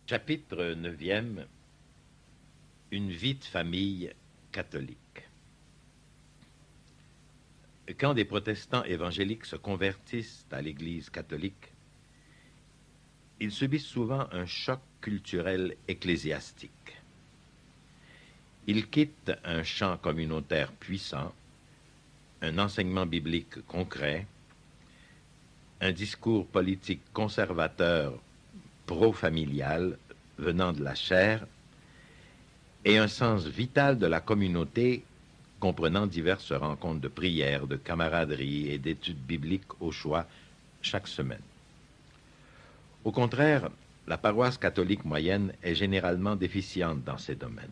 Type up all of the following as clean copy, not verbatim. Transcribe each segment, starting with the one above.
Chapitre 9e. Une vie de famille catholique. Quand des protestants évangéliques se convertissent à l'Église catholique, ils subissent souvent un choc culturel ecclésiastique. Ils quittent un champ communautaire puissant, un enseignement biblique concret, un discours politique conservateur pro-familial venant de la chair et un sens vital de la communauté comprenant diverses rencontres de prière, de camaraderie et d'études bibliques au choix chaque semaine. Au contraire, la paroisse catholique moyenne est généralement déficiente dans ces domaines.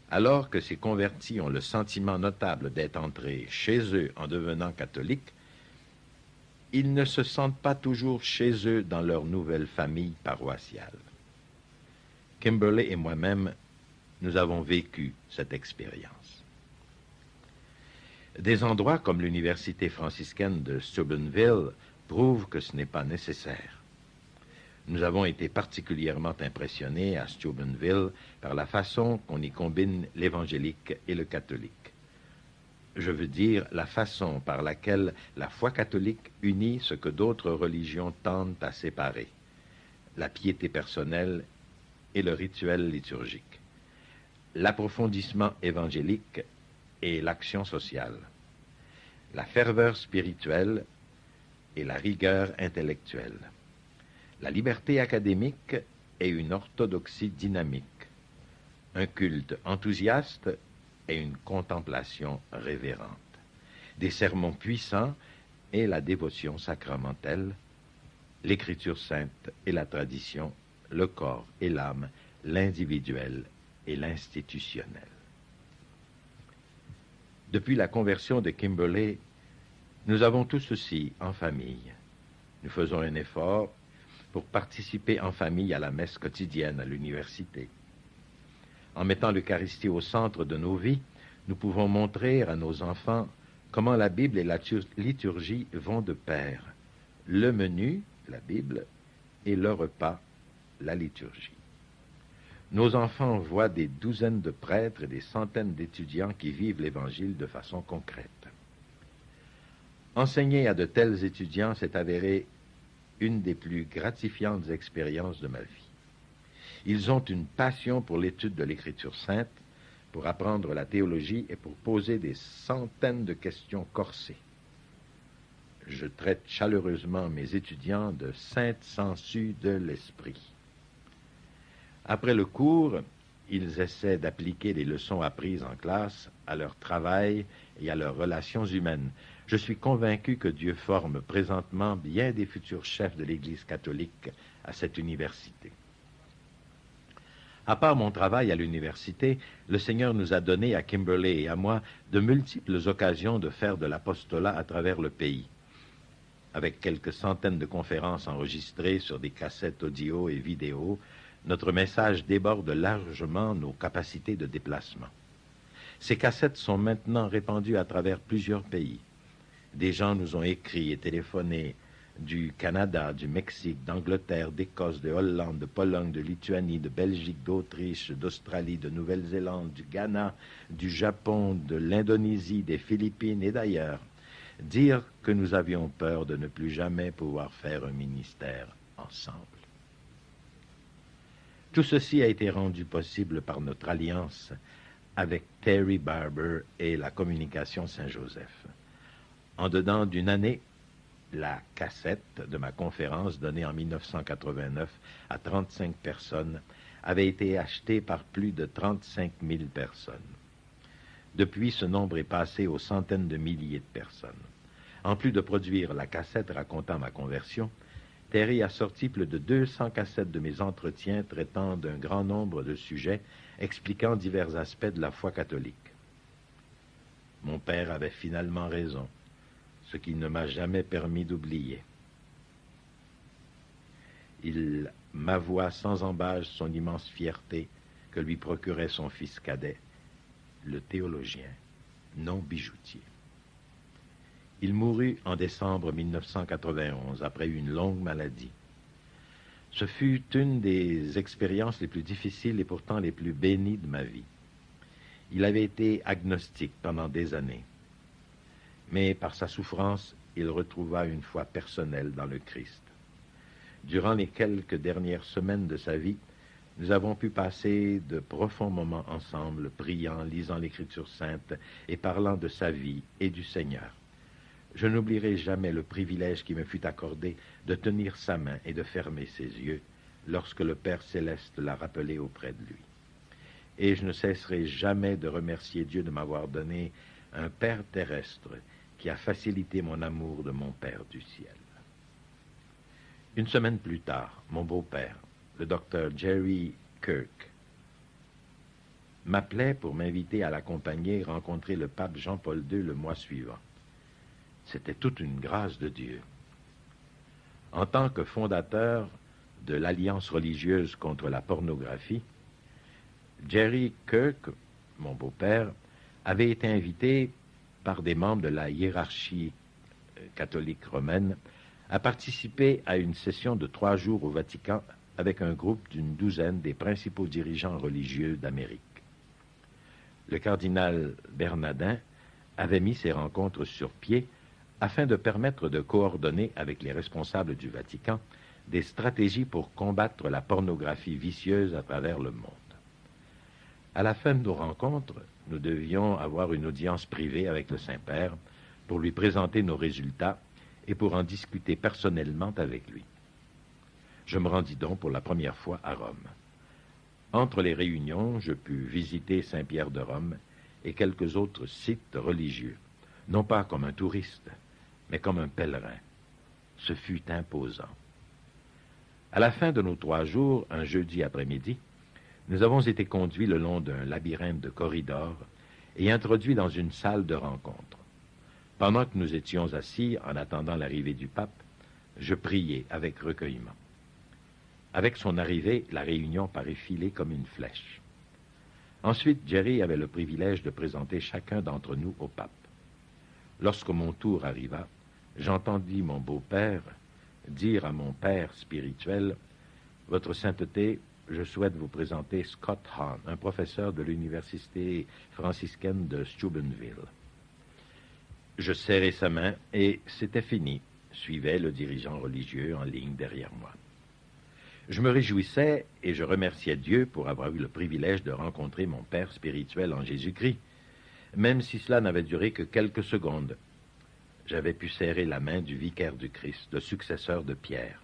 Alors que ces convertis ont le sentiment notable d'être entrés chez eux en devenant catholiques, ils ne se sentent pas toujours chez eux dans leur nouvelle famille paroissiale. Kimberly et moi-même, nous avons vécu cette expérience. Des endroits comme l'université franciscaine de Steubenville prouvent que ce n'est pas nécessaire. Nous avons été particulièrement impressionnés à Steubenville par la façon qu'on y combine l'évangélique et le catholique. Je veux dire la façon par laquelle la foi catholique unit ce que d'autres religions tendent à séparer, la piété personnelle et le rituel liturgique, l'approfondissement évangélique et l'action sociale, la ferveur spirituelle et la rigueur intellectuelle, la liberté académique et une orthodoxie dynamique, un culte enthousiaste et une contemplation révérente, des sermons puissants et la dévotion sacramentelle, l'écriture sainte et la tradition, le corps et l'âme, l'individuel et l'institutionnel. Depuis la conversion de Kimberly, nous avons tout ceci en famille. Nous faisons un effort pour participer en famille à la messe quotidienne à l'université. En mettant l'Eucharistie au centre de nos vies, nous pouvons montrer à nos enfants comment la Bible et la liturgie vont de pair. Le menu, la Bible, et le repas, la liturgie. Nos enfants voient des douzaines de prêtres et des centaines d'étudiants qui vivent l'Évangile de façon concrète. Enseigner à de tels étudiants s'est avéré une des plus gratifiantes expériences de ma vie. Ils ont une passion pour l'étude de l'Écriture sainte, pour apprendre la théologie et pour poser des centaines de questions corsées. Je traite chaleureusement mes étudiants de saintes sangsues de l'esprit. Après le cours, ils essaient d'appliquer les leçons apprises en classe à leur travail et à leurs relations humaines. Je suis convaincu que Dieu forme présentement bien des futurs chefs de l'Église catholique à cette université. À part mon travail à l'université, le Seigneur nous a donné à Kimberly et à moi de multiples occasions de faire de l'apostolat à travers le pays. Avec quelques centaines de conférences enregistrées sur des cassettes audio et vidéo, notre message déborde largement nos capacités de déplacement. Ces cassettes sont maintenant répandues à travers plusieurs pays. Des gens nous ont écrit et téléphoné du Canada, du Mexique, d'Angleterre, d'Écosse, de Hollande, de Pologne, de Lituanie, de Belgique, d'Autriche, d'Australie, de Nouvelle-Zélande, du Ghana, du Japon, de l'Indonésie, des Philippines et d'ailleurs, dire que nous avions peur de ne plus jamais pouvoir faire un ministère ensemble. Tout ceci a été rendu possible par notre alliance avec Terry Barber et la Communication Saint-Joseph. En dedans d'une année, la cassette de ma conférence donnée en 1989 à 35 personnes avait été achetée par plus de 35 000 personnes. Depuis, ce nombre est passé aux centaines de milliers de personnes. En plus de produire la cassette racontant ma conversion, Terry a sorti plus de 200 cassettes de mes entretiens traitant d'un grand nombre de sujets, expliquant divers aspects de la foi catholique. Mon père avait finalement raison, ce qui ne m'a jamais permis d'oublier. Il m'avoua sans embâche son immense fierté que lui procurait son fils cadet, le théologien, non bijoutier. Il mourut en décembre 1991 après une longue maladie. Ce fut une des expériences les plus difficiles et pourtant les plus bénies de ma vie. Il avait été agnostique pendant des années, mais par sa souffrance, il retrouva une foi personnelle dans le Christ. Durant les quelques dernières semaines de sa vie, nous avons pu passer de profonds moments ensemble, priant, lisant l'Écriture sainte et parlant de sa vie et du Seigneur. Je n'oublierai jamais le privilège qui me fut accordé de tenir sa main et de fermer ses yeux lorsque le Père céleste l'a rappelé auprès de lui. Et je ne cesserai jamais de remercier Dieu de m'avoir donné un Père terrestre qui a facilité mon amour de mon Père du ciel. Une semaine plus tard, mon beau-père, le docteur Jerry Kirk, m'appelait pour m'inviter à l'accompagner rencontrer le pape Jean-Paul II le mois suivant. C'était toute une grâce de Dieu. En tant que fondateur de l'Alliance religieuse contre la pornographie, Jerry Kirk, mon beau-père, avait été invité par des membres de la hiérarchie catholique romaine à participer à une session de 3 jours au Vatican avec un groupe d'une douzaine des principaux dirigeants religieux d'Amérique. Le cardinal Bernardin avait mis ces rencontres sur pied afin de permettre de coordonner avec les responsables du Vatican des stratégies pour combattre la pornographie vicieuse à travers le monde. À la fin de nos rencontres, nous devions avoir une audience privée avec le Saint-Père pour lui présenter nos résultats et pour en discuter personnellement avec lui. Je me rendis donc pour la première fois à Rome. Entre les réunions, je pus visiter Saint-Pierre de Rome et quelques autres sites religieux, non pas comme un touriste, mais comme un pèlerin. Ce fut imposant. À la fin de nos 3 jours, un jeudi après-midi, nous avons été conduits le long d'un labyrinthe de corridors et introduits dans une salle de rencontre. Pendant que nous étions assis en attendant l'arrivée du pape, je priais avec recueillement. Avec son arrivée, la réunion parut filer comme une flèche. Ensuite, Jerry avait le privilège de présenter chacun d'entre nous au pape. Lorsque mon tour arriva, j'entendis mon beau-père dire à mon père spirituel, « Votre sainteté, je souhaite vous présenter Scott Hahn, un professeur de l'université franciscaine de Steubenville. » Je serrai sa main et c'était fini, suivait le dirigeant religieux en ligne derrière moi. Je me réjouissais et je remerciais Dieu pour avoir eu le privilège de rencontrer mon père spirituel en Jésus-Christ, même si cela n'avait duré que quelques secondes. J'avais pu serrer la main du vicaire du Christ, le successeur de Pierre,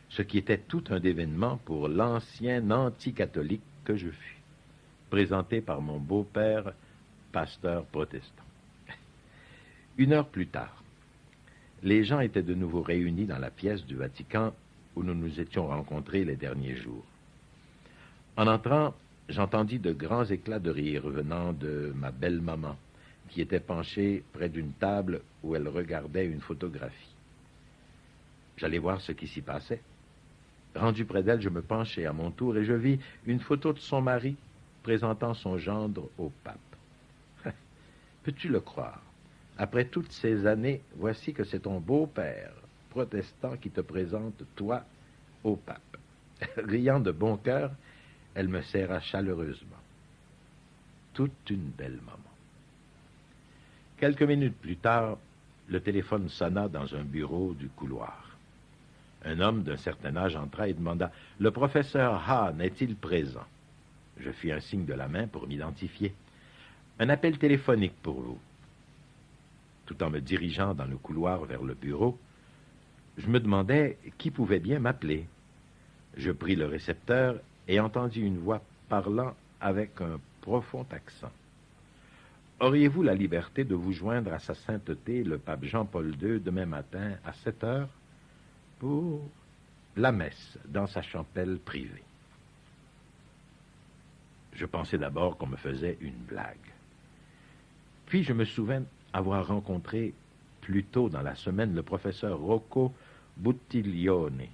ce qui était tout un événement pour l'ancien anticatholique que je fus, présenté par mon beau-père, pasteur protestant. 1 heure plus tard, les gens étaient de nouveau réunis dans la pièce du Vatican où nous nous étions rencontrés les derniers jours. En entrant, j'entendis de grands éclats de rire venant de ma belle-maman, qui était penchée près d'une table où elle regardait une photographie. J'allais voir ce qui s'y passait. Rendu près d'elle, je me penchai à mon tour et je vis une photo de son mari présentant son gendre au pape. Peux-tu le croire? Après toutes ces années, voici que c'est ton beau-père protestant qui te présente, toi, au pape. Riant de bon cœur, elle me serra chaleureusement. Toute une belle maman. Quelques minutes plus tard, le téléphone sonna dans un bureau du couloir. Un homme d'un certain âge entra et demanda « Le professeur Hahn est-il présent ?» Je fis un signe de la main pour m'identifier. « Un appel téléphonique pour vous. » Tout en me dirigeant dans le couloir vers le bureau, je me demandais qui pouvait bien m'appeler. Je pris le récepteur et entendis une voix parlant avec un profond accent. « Auriez-vous la liberté de vous joindre à sa sainteté, le pape Jean-Paul II, demain matin à 7 heures, pour la messe dans sa chapelle privée? » Je pensais d'abord qu'on me faisait une blague. Puis je me souvins avoir rencontré plus tôt dans la semaine le professeur Rocco Buttiglione,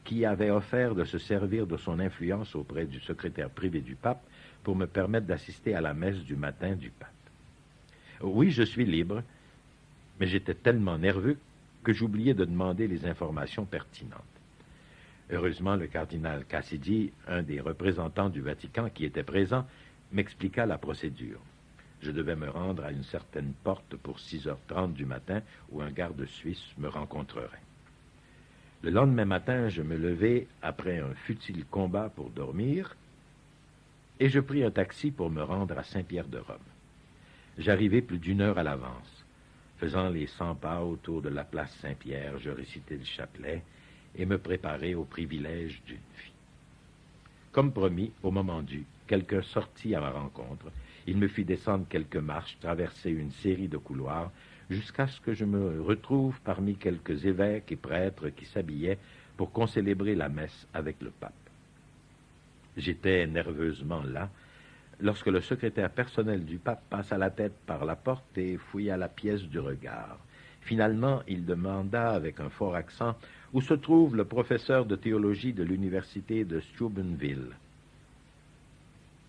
qui avait offert de se servir de son influence auprès du secrétaire privé du pape pour me permettre d'assister à la messe du matin du pape. Oui, je suis libre, mais j'étais tellement nerveux que j'oubliais de demander les informations pertinentes. Heureusement, le cardinal Cassidy, un des représentants du Vatican qui était présent, m'expliqua la procédure. Je devais me rendre à une certaine porte pour 6h30 du matin où un garde suisse me rencontrerait. Le lendemain matin, je me levai après un futile combat pour dormir et je pris un taxi pour me rendre à Saint-Pierre-de-Rome. J'arrivai plus d'une heure à l'avance. Faisant les 100 pas autour de la place Saint-Pierre, je récitai le chapelet et me préparai au privilège d'une vie. Comme promis, au moment dû, quelqu'un sortit à ma rencontre. Il me fit descendre quelques marches, traverser une série de couloirs, jusqu'à ce que je me retrouve parmi quelques évêques et prêtres qui s'habillaient pour concélébrer la messe avec le pape. J'étais nerveusement là, lorsque le secrétaire personnel du pape passa la tête par la porte et fouilla la pièce du regard. Finalement, il demanda avec un fort accent où se trouve le professeur de théologie de l'université de Steubenville.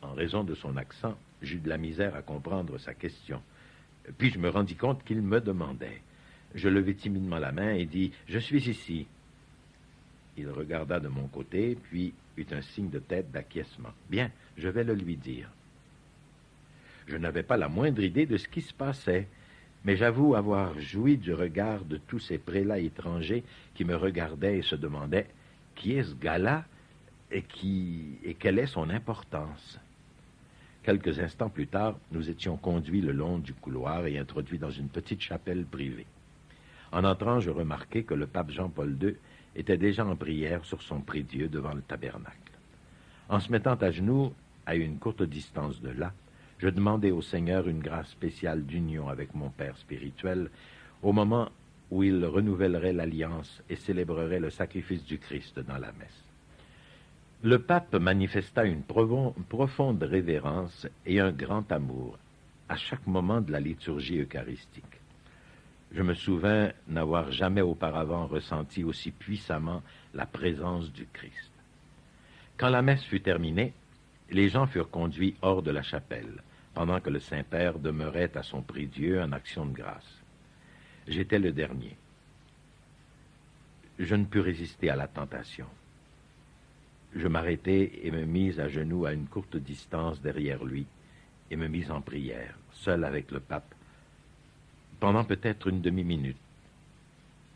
En raison de son accent, j'eus de la misère à comprendre sa question. Puis je me rendis compte qu'il me demandait. Je levai timidement la main et dis « Je suis ici ». Il regarda de mon côté, puis eut un signe de tête d'acquiescement. « Bien, je vais le lui dire ». Je n'avais pas la moindre idée de ce qui se passait, mais j'avoue avoir joui du regard de tous ces prélats étrangers qui me regardaient et se demandaient « Qui est ce gars-là et quelle est son importance ?» Quelques instants plus tard, nous étions conduits le long du couloir et introduits dans une petite chapelle privée. En entrant, je remarquai que le pape Jean-Paul II était déjà en prière sur son prie-Dieu devant le tabernacle. En se mettant à genoux, à une courte distance de là, je demandai au Seigneur une grâce spéciale d'union avec mon Père spirituel au moment où il renouvellerait l'alliance et célébrerait le sacrifice du Christ dans la messe. Le pape manifesta une profonde révérence et un grand amour à chaque moment de la liturgie eucharistique. Je me souvins n'avoir jamais auparavant ressenti aussi puissamment la présence du Christ. Quand la messe fut terminée, les gens furent conduits hors de la chapelle, pendant que le Saint-Père demeurait à son prie-Dieu en action de grâce. J'étais le dernier. Je ne pus résister à la tentation. Je m'arrêtai et me mis à genoux à une courte distance derrière lui et me mis en prière, seul avec le pape, pendant peut-être une demi-minute,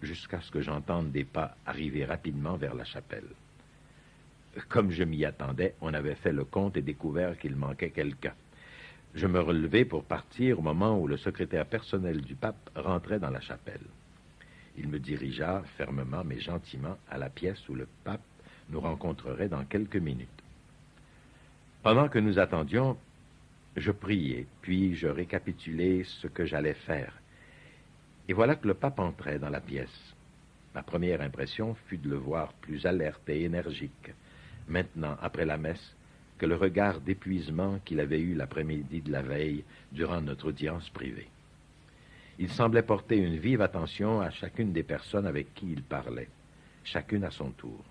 jusqu'à ce que j'entende des pas arriver rapidement vers la chapelle. Comme je m'y attendais, on avait fait le compte et découvert qu'il manquait quelqu'un. Je me relevai pour partir au moment où le secrétaire personnel du pape rentrait dans la chapelle. Il me dirigea fermement mais gentiment à la pièce où le pape nous rencontrerait dans quelques minutes. Pendant que nous attendions, je priai, puis je récapitulai ce que j'allais faire. Et voilà que le pape entrait dans la pièce. Ma première impression fut de le voir plus alerte et énergique, maintenant, après la messe, que le regard d'épuisement qu'il avait eu l'après-midi de la veille durant notre audience privée. Il semblait porter une vive attention à chacune des personnes avec qui il parlait, chacune à son tour.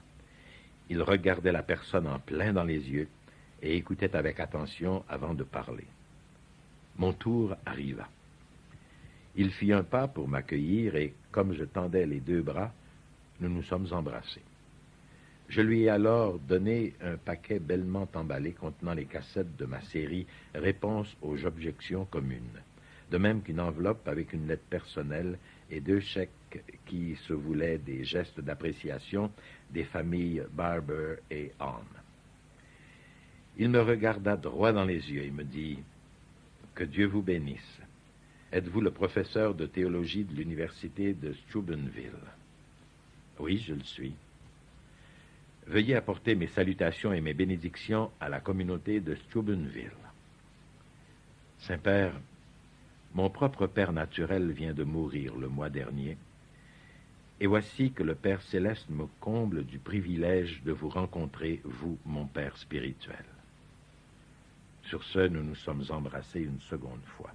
Il regardait la personne en plein dans les yeux et écoutait avec attention avant de parler. Mon tour arriva. Il fit un pas pour m'accueillir et, comme je tendais les deux bras, nous nous sommes embrassés. Je lui ai alors donné un paquet bellement emballé contenant les cassettes de ma série « Réponse aux objections communes », de même qu'une enveloppe avec une lettre personnelle et 2 chèques qui se voulaient des gestes d'appréciation des familles Barber et Hahn. Il me regarda droit dans les yeux et me dit « Que Dieu vous bénisse. Êtes-vous le professeur de théologie de l'université de Steubenville? » « Oui, je le suis. » « Veuillez apporter mes salutations et mes bénédictions à la communauté de Steubenville. » Saint-Père, mon propre père naturel vient de mourir le mois dernier, et voici que le Père céleste me comble du privilège de vous rencontrer, vous, mon Père spirituel. Sur ce, nous nous sommes embrassés une seconde fois.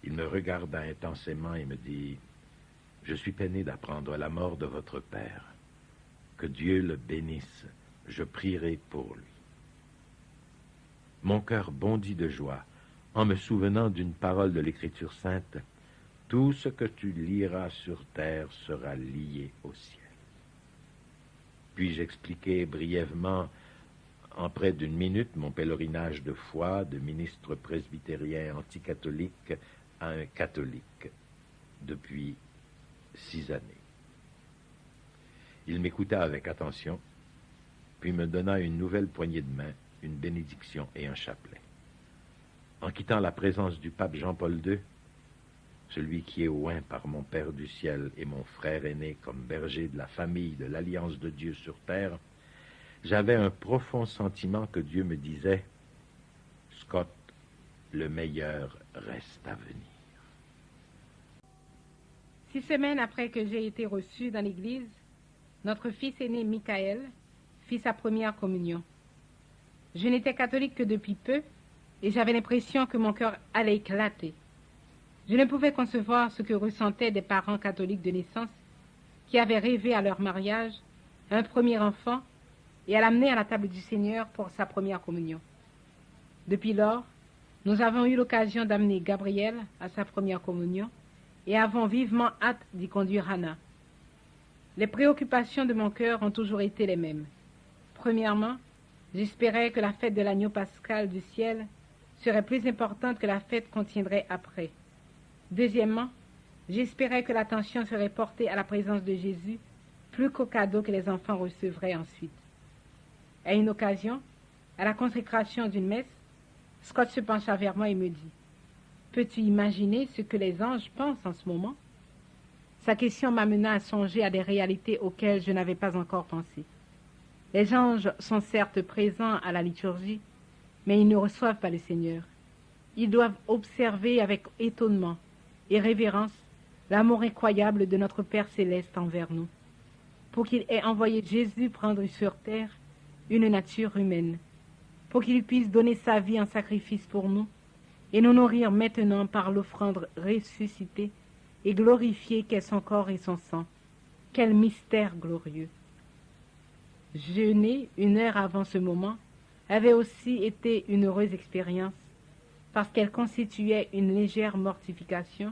Il me regarda intensément et me dit « Je suis peiné d'apprendre la mort de votre père. Que Dieu le bénisse, je prierai pour lui. » Mon cœur bondit de joie en me souvenant d'une parole de l'Écriture sainte. Tout ce que tu liras sur terre sera lié au ciel. Puis-je expliquer brièvement, en près d'une minute, mon pèlerinage de foi de ministre presbytérien anticatholique à un catholique depuis 6 années. Il m'écouta avec attention, puis me donna une nouvelle poignée de main, une bénédiction et un chapelet. En quittant la présence du pape Jean-Paul II, celui qui est oint par mon Père du ciel et mon frère aîné comme berger de la famille de l'Alliance de Dieu sur terre, j'avais un profond sentiment que Dieu me disait « Scott, le meilleur reste à venir. » 6 semaines après que j'ai été reçu dans l'église, notre fils aîné Michael fit sa première communion. Je n'étais catholique que depuis peu et j'avais l'impression que mon cœur allait éclater. Je ne pouvais concevoir ce que ressentaient des parents catholiques de naissance qui avaient rêvé à leur mariage, un premier enfant et à l'amener à la table du Seigneur pour sa première communion. Depuis lors, nous avons eu l'occasion d'amener Gabriel à sa première communion et avons vivement hâte d'y conduire Anna. Les préoccupations de mon cœur ont toujours été les mêmes. Premièrement, j'espérais que la fête de l'agneau pascal du ciel serait plus importante que la fête qu'on tiendrait après. Deuxièmement, j'espérais que l'attention serait portée à la présence de Jésus plus qu'aux cadeaux que les enfants recevraient ensuite. À une occasion, à la consécration d'une messe, Scott se pencha vers moi et me dit « Peux-tu imaginer ce que les anges pensent en ce moment ?» Sa question m'amena à songer à des réalités auxquelles je n'avais pas encore pensé. Les anges sont certes présents à la liturgie, mais ils ne reçoivent pas le Seigneur. Ils doivent observer avec étonnement et révérence l'amour incroyable de notre Père céleste envers nous, pour qu'il ait envoyé Jésus prendre sur terre une nature humaine, pour qu'il puisse donner sa vie en sacrifice pour nous et nous nourrir maintenant par l'offrande ressuscitée et glorifiée qu'est son corps et son sang. Quel mystère glorieux! Jeûner 1 heure avant ce moment avait aussi été une heureuse expérience parce qu'elle constituait une légère mortification,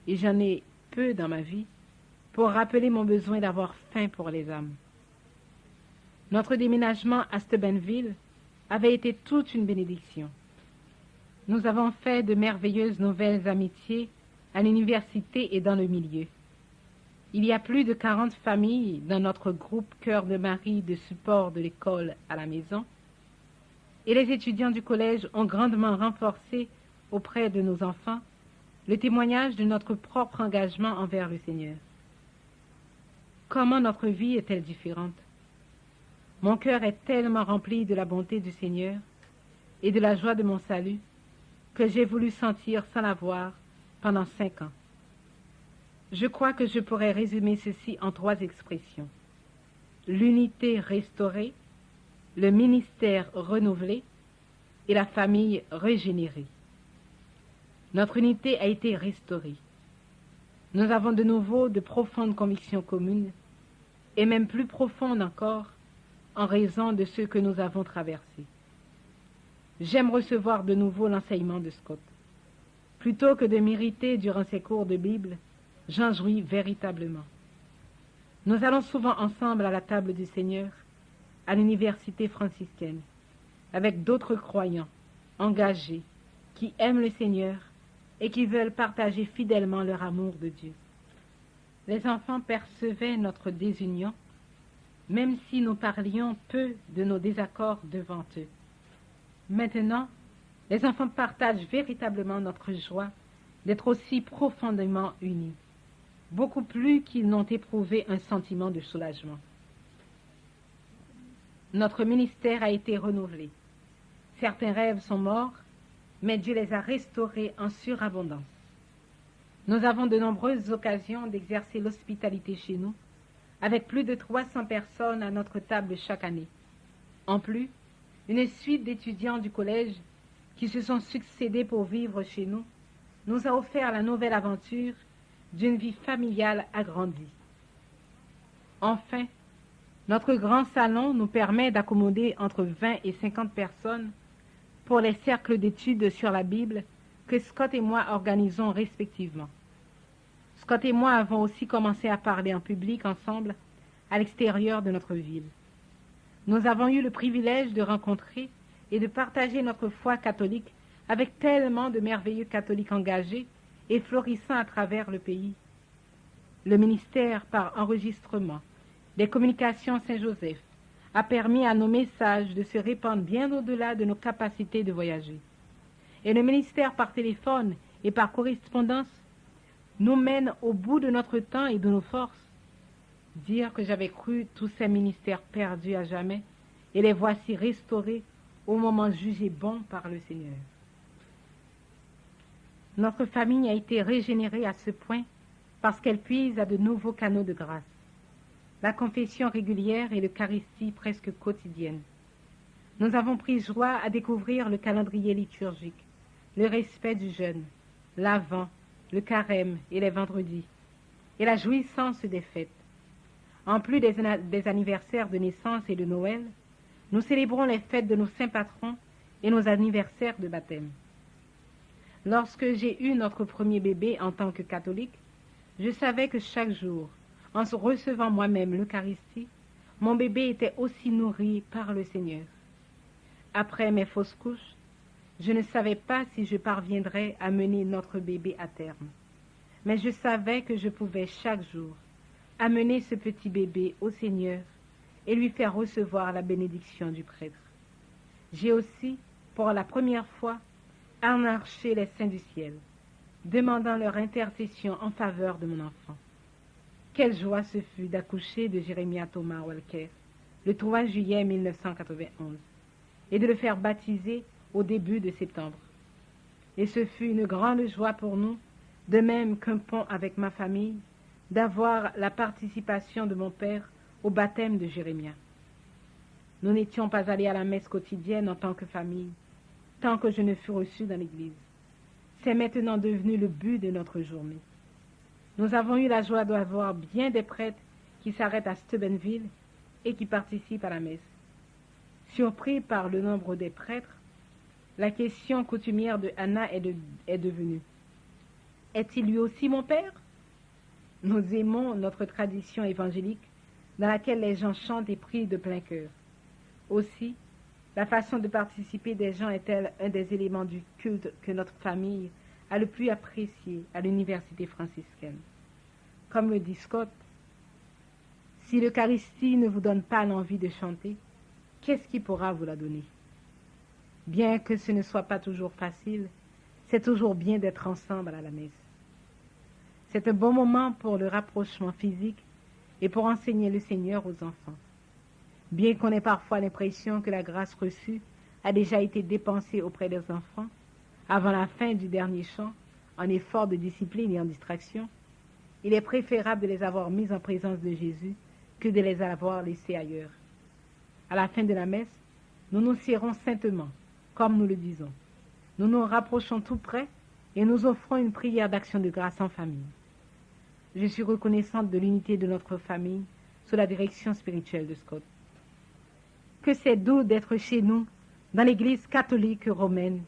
et j'en ai peu dans ma vie, pour rappeler mon besoin d'avoir faim pour les âmes. Notre déménagement à Steubenville avait été toute une bénédiction. Nous avons fait de merveilleuses nouvelles amitiés à l'université et dans le milieu. Il y a plus de 40 familles dans notre groupe Cœur de Marie de support de l'école à la maison, et les étudiants du collège ont grandement renforcé auprès de nos enfants le témoignage de notre propre engagement envers le Seigneur. Comment notre vie est-elle différente? Mon cœur est tellement rempli de la bonté du Seigneur et de la joie de mon salut que j'ai voulu sentir sans l'avoir pendant 5 ans. Je crois que je pourrais résumer ceci en 3 expressions. L'unité restaurée, le ministère renouvelé et la famille régénérée. Notre unité a été restaurée. Nous avons de nouveau de profondes convictions communes, et même plus profondes encore, en raison de ce que nous avons traversé. J'aime recevoir de nouveau l'enseignement de Scott. Plutôt que de m'irriter durant ces cours de Bible, j'en jouis véritablement. Nous allons souvent ensemble à la table du Seigneur, à l'université franciscaine, avec d'autres croyants, engagés, qui aiment le Seigneur et qui veulent partager fidèlement leur amour de Dieu. Les enfants percevaient notre désunion, même si nous parlions peu de nos désaccords devant eux. Maintenant, les enfants partagent véritablement notre joie d'être aussi profondément unis, beaucoup plus qu'ils n'ont éprouvé un sentiment de soulagement. Notre ministère a été renouvelé. Certains rêves sont morts, mais Dieu les a restaurés en surabondance. Nous avons de nombreuses occasions d'exercer l'hospitalité chez nous, avec plus de 300 personnes à notre table chaque année. En plus, une suite d'étudiants du collège qui se sont succédés pour vivre chez nous nous a offert la nouvelle aventure d'une vie familiale agrandie. Enfin, notre grand salon nous permet d'accommoder entre 20 et 50 personnes pour les cercles d'études sur la Bible que Scott et moi organisons respectivement. Scott et moi avons aussi commencé à parler en public ensemble à l'extérieur de notre ville. Nous avons eu le privilège de rencontrer et de partager notre foi catholique avec tellement de merveilleux catholiques engagés et florissants à travers le pays. Le ministère par enregistrement des communications Saint-Joseph a permis à nos messages de se répandre bien au-delà de nos capacités de voyager. Et le ministère par téléphone et par correspondance nous mène au bout de notre temps et de nos forces. Dire que j'avais cru tous ces ministères perdus à jamais, et les voici restaurés au moment jugé bon par le Seigneur. Notre famille a été régénérée à ce point parce qu'elle puise à de nouveaux canaux de grâce. La confession régulière et l'Eucharistie presque quotidienne. Nous avons pris joie à découvrir le calendrier liturgique, le respect du jeûne, l'Avent, le carême et les vendredis, et la jouissance des fêtes. En plus des anniversaires de naissance et de Noël, nous célébrons les fêtes de nos saints patrons et nos anniversaires de baptême. Lorsque j'ai eu notre premier bébé en tant que catholique, je savais que chaque jour, en recevant moi-même l'Eucharistie, mon bébé était aussi nourri par le Seigneur. Après mes fausses couches, je ne savais pas si je parviendrais à mener notre bébé à terme. Mais je savais que je pouvais chaque jour amener ce petit bébé au Seigneur et lui faire recevoir la bénédiction du prêtre. J'ai aussi, pour la première fois, emmarché les saints du ciel, demandant leur intercession en faveur de mon enfant. Quelle joie ce fut d'accoucher de Jérémia Thomas Walker le 3 juillet 1991 et de le faire baptiser au début de septembre. Et ce fut une grande joie pour nous, de même qu'un pont avec ma famille, d'avoir la participation de mon père au baptême de Jérémia. Nous n'étions pas allés à la messe quotidienne en tant que famille, tant que je ne fus reçu dans l'église. C'est maintenant devenu le but de notre journée. Nous avons eu la joie d'avoir bien des prêtres qui s'arrêtent à Steubenville et qui participent à la messe. Surpris par le nombre des prêtres, la question coutumière de Anna est devenue: est-il lui aussi mon père? Nous aimons notre tradition évangélique dans laquelle les gens chantent et prient de plein cœur. Aussi, la façon de participer des gens est-elle un des éléments du culte que notre famille a le plus apprécié à l'université franciscaine. Comme le dit Scott, si l'Eucharistie ne vous donne pas l'envie de chanter, qu'est-ce qui pourra vous la donner? Bien que ce ne soit pas toujours facile, c'est toujours bien d'être ensemble à la messe. C'est un bon moment pour le rapprochement physique et pour enseigner le Seigneur aux enfants. Bien qu'on ait parfois l'impression que la grâce reçue a déjà été dépensée auprès des enfants, avant la fin du dernier chant, en effort de discipline et en distraction, il est préférable de les avoir mis en présence de Jésus que de les avoir laissés ailleurs. À la fin de la messe, nous nous serrons saintement, comme nous le disons. Nous nous rapprochons tout près et nous offrons une prière d'action de grâce en famille. Je suis reconnaissante de l'unité de notre famille sous la direction spirituelle de Scott. Que c'est doux d'être chez nous, dans l'Église catholique romaine,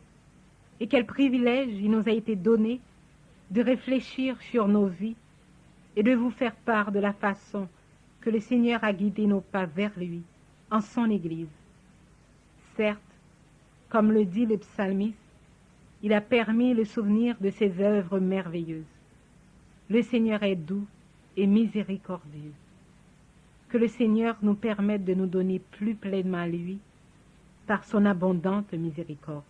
et quel privilège il nous a été donné de réfléchir sur nos vies et de vous faire part de la façon que le Seigneur a guidé nos pas vers lui, en son Église. Certes, comme le dit le psalmiste, il a permis le souvenir de ses œuvres merveilleuses. Le Seigneur est doux et miséricordieux. Que le Seigneur nous permette de nous donner plus pleinement à lui par son abondante miséricorde.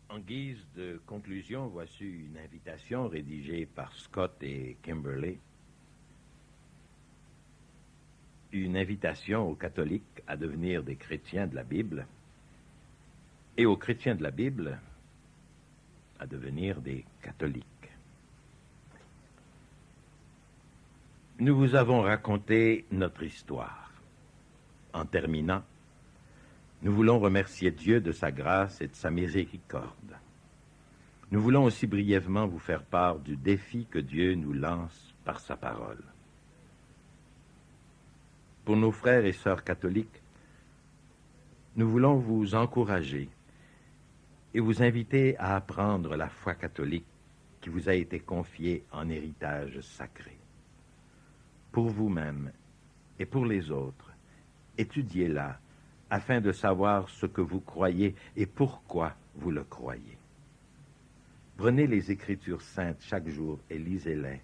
En guise de conclusion, voici une invitation rédigée par Scott et Kimberly. Une invitation aux catholiques à devenir des chrétiens de la Bible et aux chrétiens de la Bible à devenir des catholiques. Nous vous avons raconté notre histoire en terminant Nous voulons remercier Dieu de sa grâce et de sa miséricorde. Nous voulons aussi brièvement vous faire part du défi que Dieu nous lance par sa parole. Pour nos frères et sœurs catholiques, nous voulons vous encourager et vous inviter à apprendre la foi catholique qui vous a été confiée en héritage sacré. Pour vous-même et pour les autres, étudiez-la afin de savoir ce que vous croyez et pourquoi vous le croyez. Prenez les Écritures saintes chaque jour et lisez-les.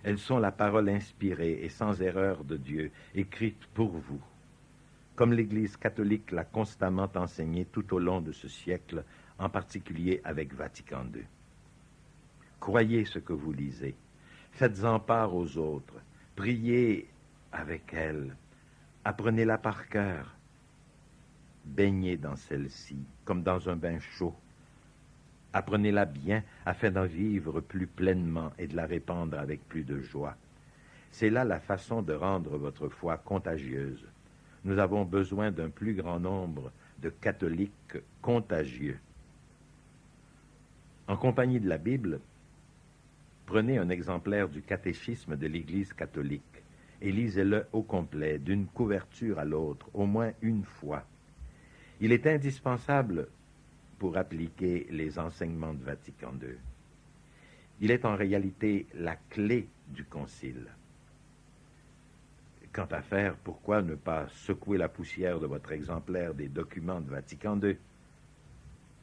Elles sont la parole inspirée et sans erreur de Dieu, écrite pour vous. Comme l'Église catholique l'a constamment enseigné tout au long de ce siècle, en particulier avec Vatican II. Croyez ce que vous lisez, faites-en part aux autres, priez avec elle, apprenez-la par cœur, baignez dans celle-ci comme dans un bain chaud, apprenez-la bien afin d'en vivre plus pleinement et de la répandre avec plus de joie. C'est là la façon de rendre votre foi contagieuse. Nous avons besoin d'un plus grand nombre de catholiques contagieux. En compagnie de la Bible, prenez un exemplaire du catéchisme de l'Église catholique et lisez-le au complet, d'une couverture à l'autre, au moins une fois. Il est indispensable pour appliquer les enseignements de Vatican II. Il est en réalité la clé du Concile. Quant à faire, pourquoi ne pas secouer la poussière de votre exemplaire des documents de Vatican II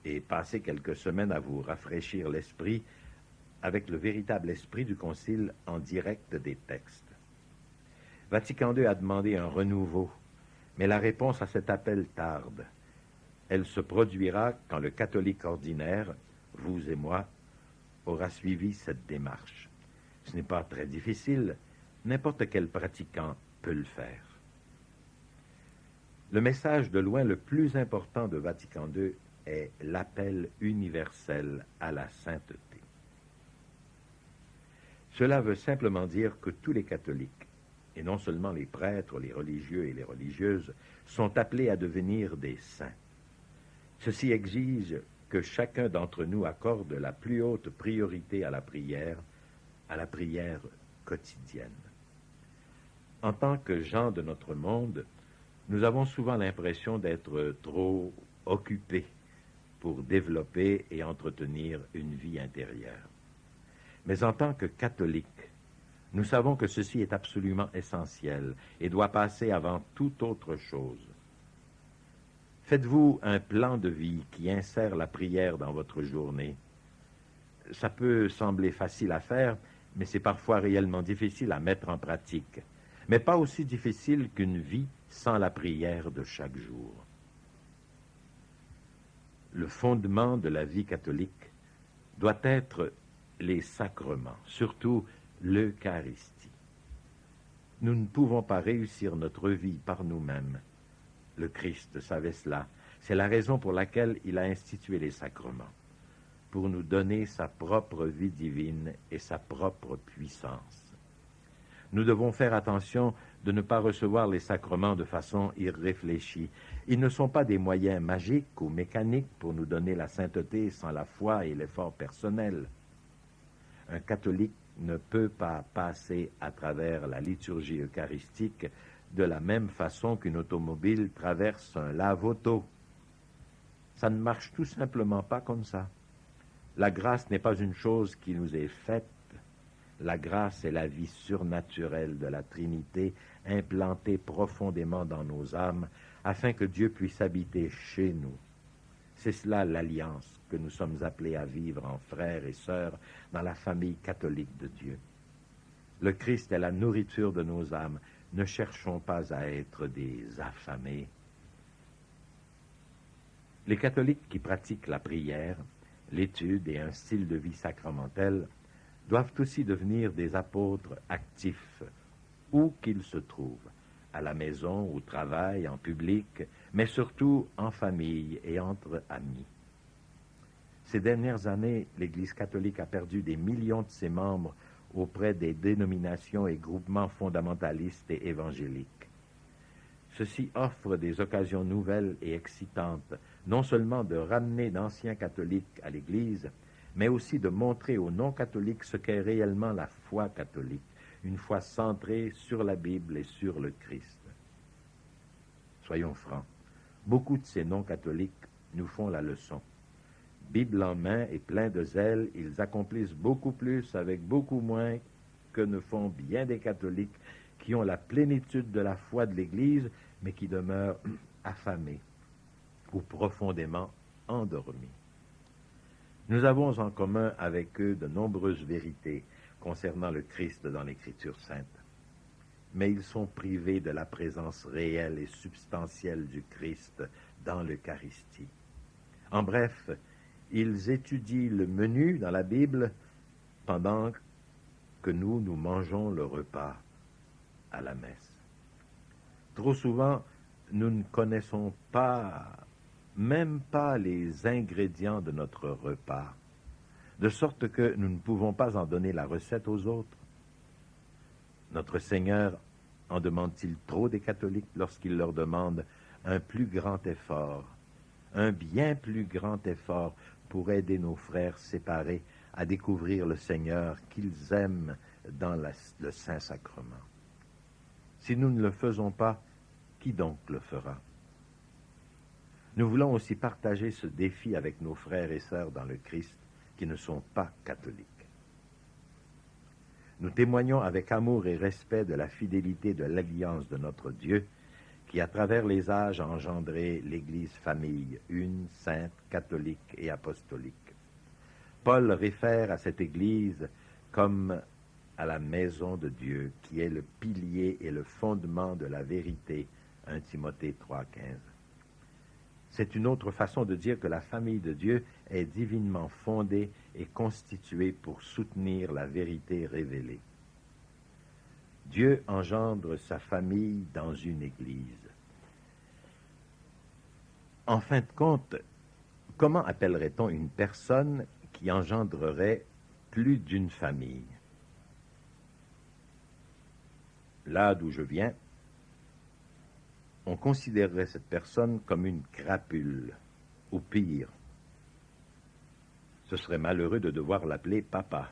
et passer quelques semaines à vous rafraîchir l'esprit avec le véritable esprit du Concile en direct des textes. Vatican II a demandé un renouveau, mais la réponse à cet appel tarde. Elle se produira quand le catholique ordinaire, vous et moi, aura suivi cette démarche. Ce n'est pas très difficile, n'importe quel pratiquant peut le faire. Le message de loin le plus important de Vatican II est l'appel universel à la sainteté. Cela veut simplement dire que tous les catholiques, et non seulement les prêtres, les religieux et les religieuses, sont appelés à devenir des saints. Ceci exige que chacun d'entre nous accorde la plus haute priorité à la prière quotidienne. En tant que gens de notre monde, nous avons souvent l'impression d'être trop occupés pour développer et entretenir une vie intérieure. Mais en tant que catholiques, nous savons que ceci est absolument essentiel et doit passer avant toute autre chose. Faites-vous un plan de vie qui insère la prière dans votre journée. Ça peut sembler facile à faire, mais c'est parfois réellement difficile à mettre en pratique. Mais pas aussi difficile qu'une vie sans la prière de chaque jour. Le fondement de la vie catholique doit être les sacrements, surtout l'Eucharistie. Nous ne pouvons pas réussir notre vie par nous-mêmes. Le Christ savait cela. C'est la raison pour laquelle il a institué les sacrements, pour nous donner sa propre vie divine et sa propre puissance. Nous devons faire attention de ne pas recevoir les sacrements de façon irréfléchie. Ils ne sont pas des moyens magiques ou mécaniques pour nous donner la sainteté sans la foi et l'effort personnel. Un catholique ne peut pas passer à travers la liturgie eucharistique de la même façon qu'une automobile traverse un lave-auto. Ça ne marche tout simplement pas comme ça. La grâce n'est pas une chose qui nous est faite. La grâce est la vie surnaturelle de la Trinité, implantée profondément dans nos âmes, afin que Dieu puisse habiter chez nous. C'est cela l'alliance que nous sommes appelés à vivre en frères et sœurs dans la famille catholique de Dieu. Le Christ est la nourriture de nos âmes. Ne cherchons pas à être des affamés. Les catholiques qui pratiquent la prière, l'étude et un style de vie sacramentel doivent aussi devenir des apôtres actifs, où qu'ils se trouvent, à la maison, au travail, en public, mais surtout en famille et entre amis. Ces dernières années, l'Église catholique a perdu des millions de ses membres auprès des dénominations et groupements fondamentalistes et évangéliques. Ceci offre des occasions nouvelles et excitantes, non seulement de ramener d'anciens catholiques à l'Église, mais aussi de montrer aux non-catholiques ce qu'est réellement la foi catholique, une foi centrée sur la Bible et sur le Christ. Soyons francs, beaucoup de ces non-catholiques nous font la leçon. Bible en main et pleins de zèle, ils accomplissent beaucoup plus avec beaucoup moins que ne font bien des catholiques qui ont la plénitude de la foi de l'Église, mais qui demeurent affamés ou profondément endormis. Nous avons en commun avec eux de nombreuses vérités concernant le Christ dans l'Écriture sainte, mais ils sont privés de la présence réelle et substantielle du Christ dans l'Eucharistie. En bref, ils étudient le menu dans la Bible pendant que nous mangeons le repas à la messe. Trop souvent, nous ne connaissons même pas les ingrédients de notre repas, de sorte que nous ne pouvons pas en donner la recette aux autres. Notre Seigneur en demande-t-il trop des catholiques lorsqu'il leur demande un plus grand effort, un bien plus grand effort pour aider nos frères séparés à découvrir le Seigneur qu'ils aiment dans le Saint-Sacrement? Si nous ne le faisons pas, qui donc le fera? Nous voulons aussi partager ce défi avec nos frères et sœurs dans le Christ qui ne sont pas catholiques. Nous témoignons avec amour et respect de la fidélité de l'alliance de notre Dieu qui, à travers les âges, a engendré l'Église famille, une, sainte, catholique et apostolique. Paul réfère à cette Église comme à la maison de Dieu, qui est le pilier et le fondement de la vérité, 1 Timothée 3,15. C'est une autre façon de dire que la famille de Dieu est divinement fondée et constituée pour soutenir la vérité révélée. Dieu engendre sa famille dans une Église. En fin de compte, comment appellerait-on une personne qui engendrerait plus d'une famille? Là d'où je viens, on considérerait cette personne comme une crapule, ou pire. Ce serait malheureux de devoir l'appeler papa.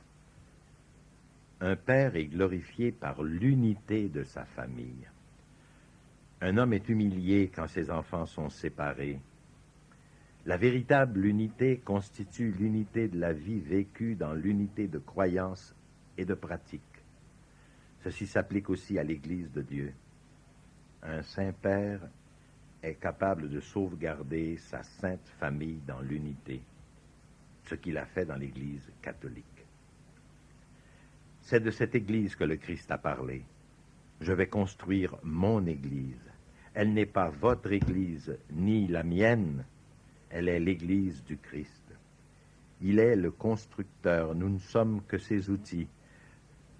Un père est glorifié par l'unité de sa famille. Un homme est humilié quand ses enfants sont séparés. La véritable unité constitue l'unité de la vie vécue dans l'unité de croyance et de pratique. Ceci s'applique aussi à l'Église de Dieu. Un saint père est capable de sauvegarder sa sainte famille dans l'unité, ce qu'il a fait dans l'Église catholique. C'est de cette Église que le Christ a parlé. Je vais construire mon Église. Elle n'est pas votre Église, ni la mienne. Elle est l'Église du Christ. Il est le constructeur, nous ne sommes que ses outils.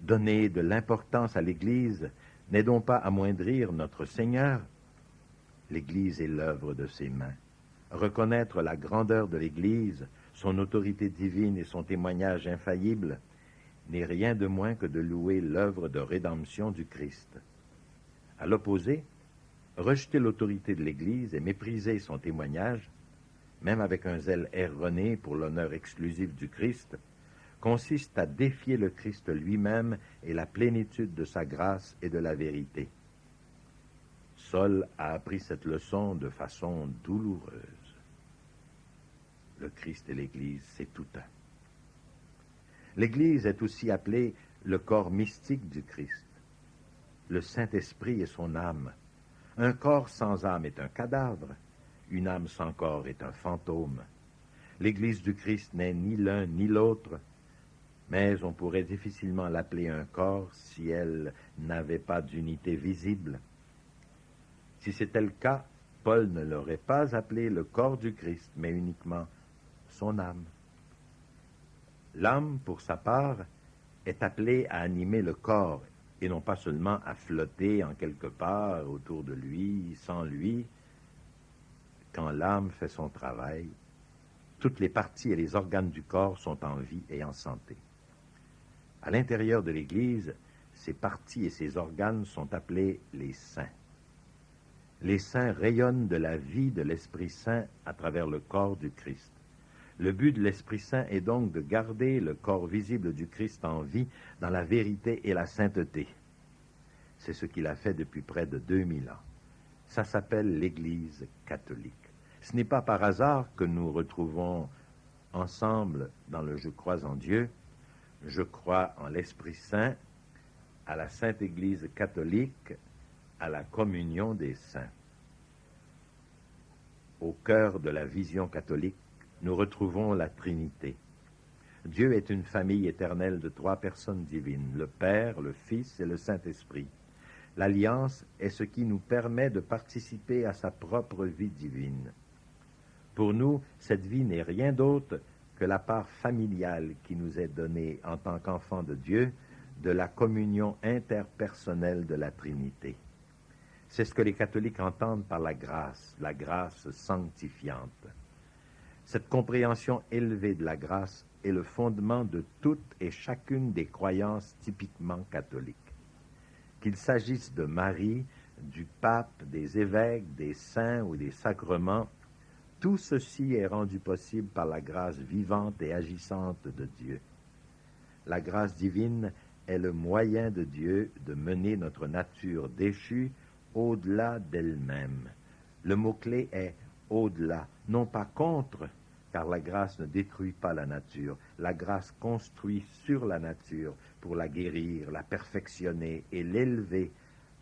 Donner de l'importance à l'Église, n'aidons pas amoindrir notre Seigneur. L'Église est l'œuvre de ses mains. Reconnaître la grandeur de l'Église, son autorité divine et son témoignage infaillible n'est rien de moins que de louer l'œuvre de rédemption du Christ. À l'opposé, rejeter l'autorité de l'Église et mépriser son témoignage, même avec un zèle erroné pour l'honneur exclusif du Christ, consiste à défier le Christ lui-même et la plénitude de sa grâce et de la vérité. Saul a appris cette leçon de façon douloureuse. Le Christ et l'Église, c'est tout un. L'Église est aussi appelée le corps mystique du Christ. Le Saint-Esprit est son âme. Un corps sans âme est un cadavre. Une âme sans corps est un fantôme. L'Église du Christ n'est ni l'un ni l'autre, mais on pourrait difficilement l'appeler un corps si elle n'avait pas d'unité visible. Si c'était le cas, Paul ne l'aurait pas appelé le corps du Christ, mais uniquement son âme. L'âme, pour sa part, est appelée à animer le corps, et non pas seulement à flotter en quelque part autour de lui, sans lui. Quand l'âme fait son travail, toutes les parties et les organes du corps sont en vie et en santé. À l'intérieur de l'Église, ces parties et ces organes sont appelés les saints. Les saints rayonnent de la vie de l'Esprit Saint à travers le corps du Christ. Le but de l'Esprit Saint est donc de garder le corps visible du Christ en vie dans la vérité et la sainteté. C'est ce qu'il a fait depuis près de 2000 ans. Ça s'appelle l'Église catholique. Ce n'est pas par hasard que nous retrouvons ensemble dans le « Je crois en Dieu », je crois en l'Esprit Saint, à la Sainte Église catholique, à la communion des saints. Au cœur de la vision catholique, nous retrouvons la Trinité. Dieu est une famille éternelle de 3 personnes divines, le Père, le Fils et le Saint-Esprit. L'alliance est ce qui nous permet de participer à sa propre vie divine. Pour nous, cette vie n'est rien d'autre que la part familiale qui nous est donnée en tant qu'enfants de Dieu de la communion interpersonnelle de la Trinité. C'est ce que les catholiques entendent par la grâce sanctifiante. Cette compréhension élevée de la grâce est le fondement de toutes et chacune des croyances typiquement catholiques. Qu'il s'agisse de Marie, du pape, des évêques, des saints ou des sacrements, tout ceci est rendu possible par la grâce vivante et agissante de Dieu. La grâce divine est le moyen de Dieu de mener notre nature déchue au-delà d'elle-même. Le mot-clé est « au-delà », non pas contre, car la grâce ne détruit pas la nature. La grâce construit sur la nature pour la guérir, la perfectionner et l'élever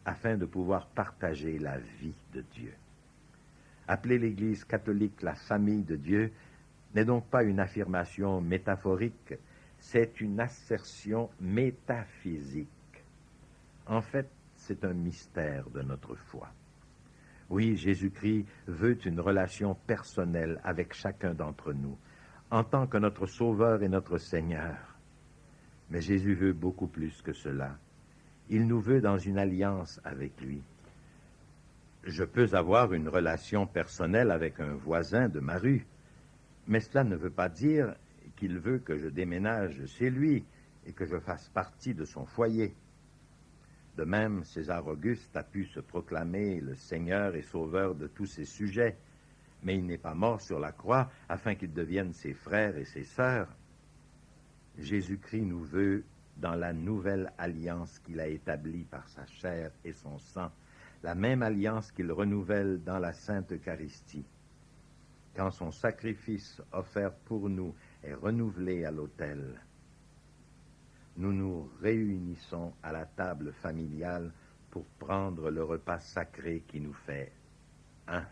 afin de pouvoir partager la vie de Dieu. Appeler l'Église catholique la famille de Dieu n'est donc pas une affirmation métaphorique, c'est une assertion métaphysique. En fait, c'est un mystère de notre foi. Oui, Jésus-Christ veut une relation personnelle avec chacun d'entre nous, en tant que notre Sauveur et notre Seigneur. Mais Jésus veut beaucoup plus que cela. Il nous veut dans une alliance avec lui. Je peux avoir une relation personnelle avec un voisin de ma rue, mais cela ne veut pas dire qu'il veut que je déménage chez lui et que je fasse partie de son foyer. De même, César Auguste a pu se proclamer le Seigneur et Sauveur de tous ses sujets, mais il n'est pas mort sur la croix afin qu'ils deviennent ses frères et ses sœurs. Jésus-Christ nous veut dans la nouvelle alliance qu'il a établie par sa chair et son sang, la même alliance qu'il renouvelle dans la Sainte Eucharistie. Quand son sacrifice offert pour nous est renouvelé à l'autel, nous nous réunissons à la table familiale pour prendre le repas sacré qui nous fait un.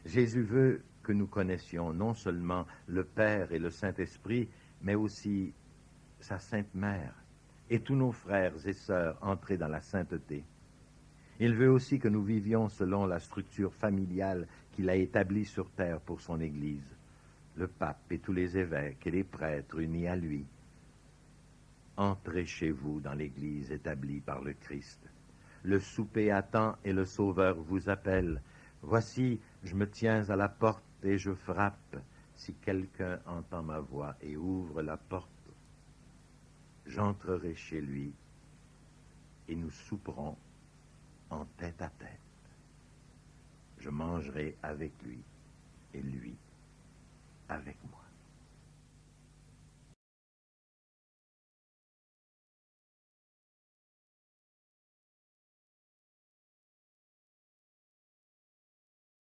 Jésus veut que nous connaissions non seulement le Père et le Saint-Esprit, mais aussi sa Sainte Mère et tous nos frères et sœurs entrés dans la sainteté. Il veut aussi que nous vivions selon la structure familiale qu'il a établie sur terre pour son Église, le pape et tous les évêques et les prêtres unis à lui. Entrez chez vous dans l'Église établie par le Christ. Le souper attend et le Sauveur vous appelle. Voici, je me tiens à la porte et je frappe. Si quelqu'un entend ma voix et ouvre la porte, j'entrerai chez lui et nous souperons en tête à tête. Je mangerai avec lui et lui avec moi.